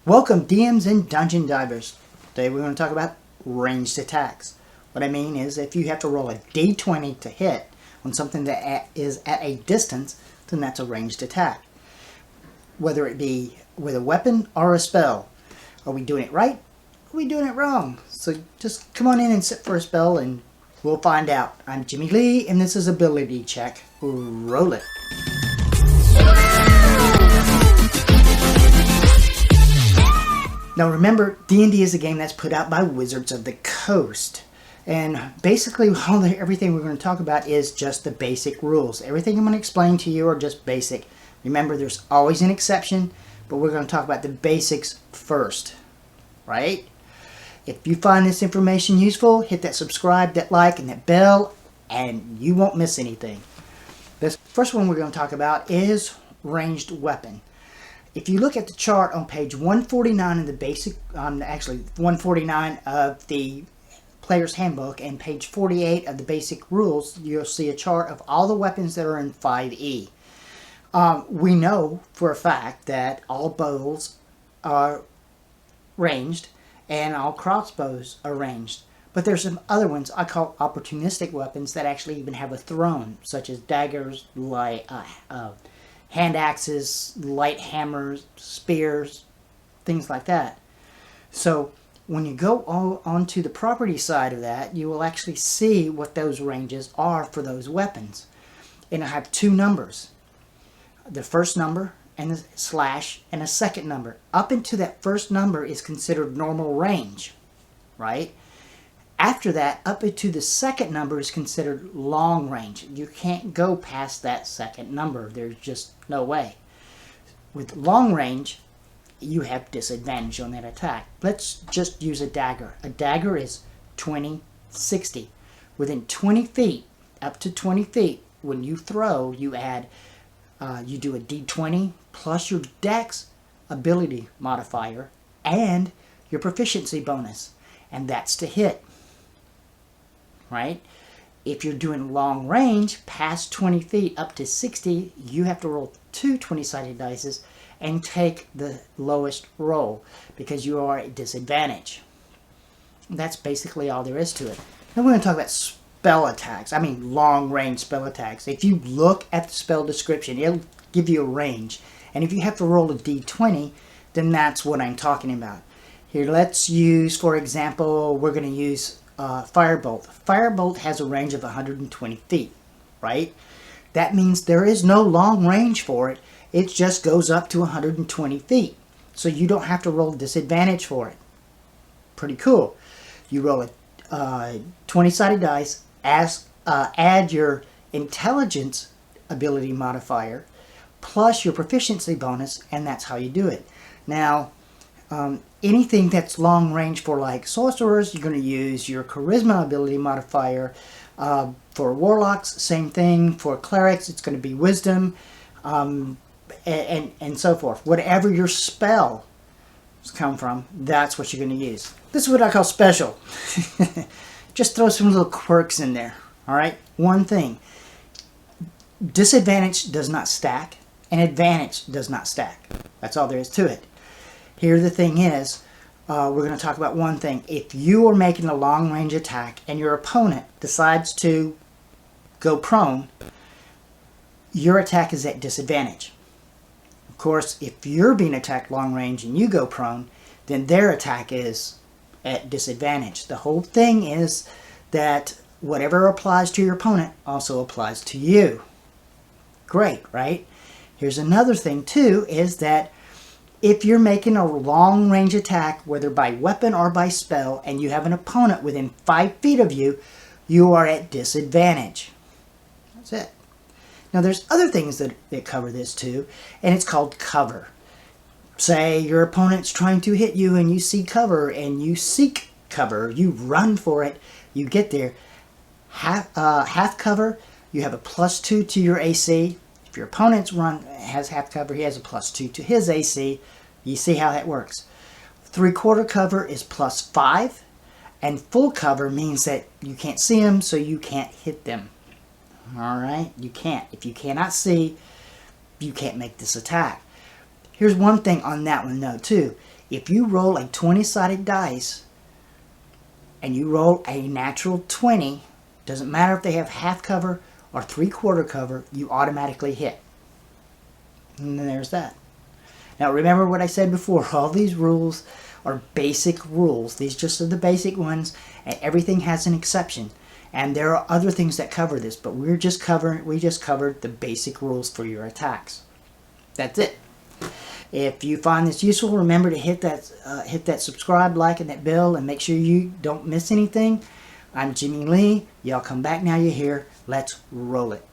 Welcome DMs and Dungeon Divers. Today we're going to talk about ranged attacks. What I mean is if you have to roll a d20 to hit on something that is at a distance, then that's a ranged attack. Whether it be with a weapon or a spell. Are we doing it right? Are we doing it wrong? So just come on in and sit for a spell and we'll find out. I'm Jimmy Lee and this is Ability Check. Roll it. Now remember, D&D is a game that's put out by Wizards of the Coast. And basically everything we're going to talk about is just the basic rules. Everything I'm going to explain to you are just basic. Remember, there's always an exception, but we're going to talk about the basics first. Right? If you find this information useful, hit that subscribe, that like, and that bell, and you won't miss anything. This first one we're going to talk about is ranged weapon. If you look at the chart on page 149 of the basic, actually 149 of the Player's Handbook and page 48 of the basic rules, you'll see a chart of all the weapons that are in 5e. We know for a fact that all bows are ranged and all crossbows are ranged. But there's some other ones I call opportunistic weapons that actually even have a thrown, such as daggers, hand axes, light hammers, spears, things like that. So when you go onto the property side of that, you will actually see what those ranges are for those weapons. And I have two numbers. The first number and the slash and a second number. Up into that first number is considered normal range, right? After that, up into the second number is considered long range. You can't go past that second number. There's just no way. With long range, you have disadvantage on that attack. Let's just use a dagger. A dagger is 20, 60. Within 20 feet, up to 20 feet, when you throw, you add, you do a d20 plus your dex ability modifier and your proficiency bonus. And that's to hit. Right? If you're doing long range, past 20 feet up to 60, you have to roll two 20-sided dice and take the lowest roll because you are at disadvantage. That's basically all there is to it. Now we're going to talk about spell attacks. I mean long range spell attacks. If you look at the spell description, it'll give you a range. And if you have to roll a d20, then that's what I'm talking about. Here, let's use, for example, we're going to use Firebolt. Firebolt has a range of 120 feet, right? That means there is no long range for it. It just goes up to 120 feet. So you don't have to roll disadvantage for it. Pretty cool. You roll a 20-sided dice, add your intelligence ability modifier, plus your proficiency bonus, and that's how you do it. Now, anything that's long range for like sorcerers, you're going to use your charisma ability modifier. For warlocks, same thing. For clerics, it's going to be wisdom, and so forth. Whatever your spell come from, that's what you're going to use. This is what I call special. Just throw some little quirks in there. All right. One thing: disadvantage does not stack, and advantage does not stack. That's all there is to it. Here the thing is, we're going to talk about one thing. If you are making a long range attack and your opponent decides to go prone, your attack is at disadvantage. Of course, if you're being attacked long range and you go prone, then their attack is at disadvantage. The whole thing is that whatever applies to your opponent also applies to you. Great, right? Here's another thing too, is that if you're making a long range attack, whether by weapon or by spell, and you have an opponent within 5 feet of you, you are at disadvantage. That's it. Now there's other things that cover this too, and it's called cover. Say your opponent's trying to hit you and you see cover and you seek cover, you run for it, you get there. Half cover, you have a +2 to your AC. If your opponent's has half cover, he has a +2 to his AC. You see how that works. 3/4 cover is +5, and full cover means that you can't see them, so you can't hit them. All right, you can't. If you cannot see, you can't make this attack. Here's one thing on that one though too. If you roll a 20-sided dice and you roll a natural 20, doesn't matter if they have half cover or 3/4 cover, you automatically hit. And then there's that. Now remember what I said before, all these rules are basic rules. These just are the basic ones, and everything has an exception. And there are other things that cover this, but we just covered the basic rules for your attacks. That's it. If you find this useful, remember to hit that subscribe, like, and that bell, and make sure you don't miss anything. I'm Jimmy Lee. Y'all come back now you're here. Let's roll it.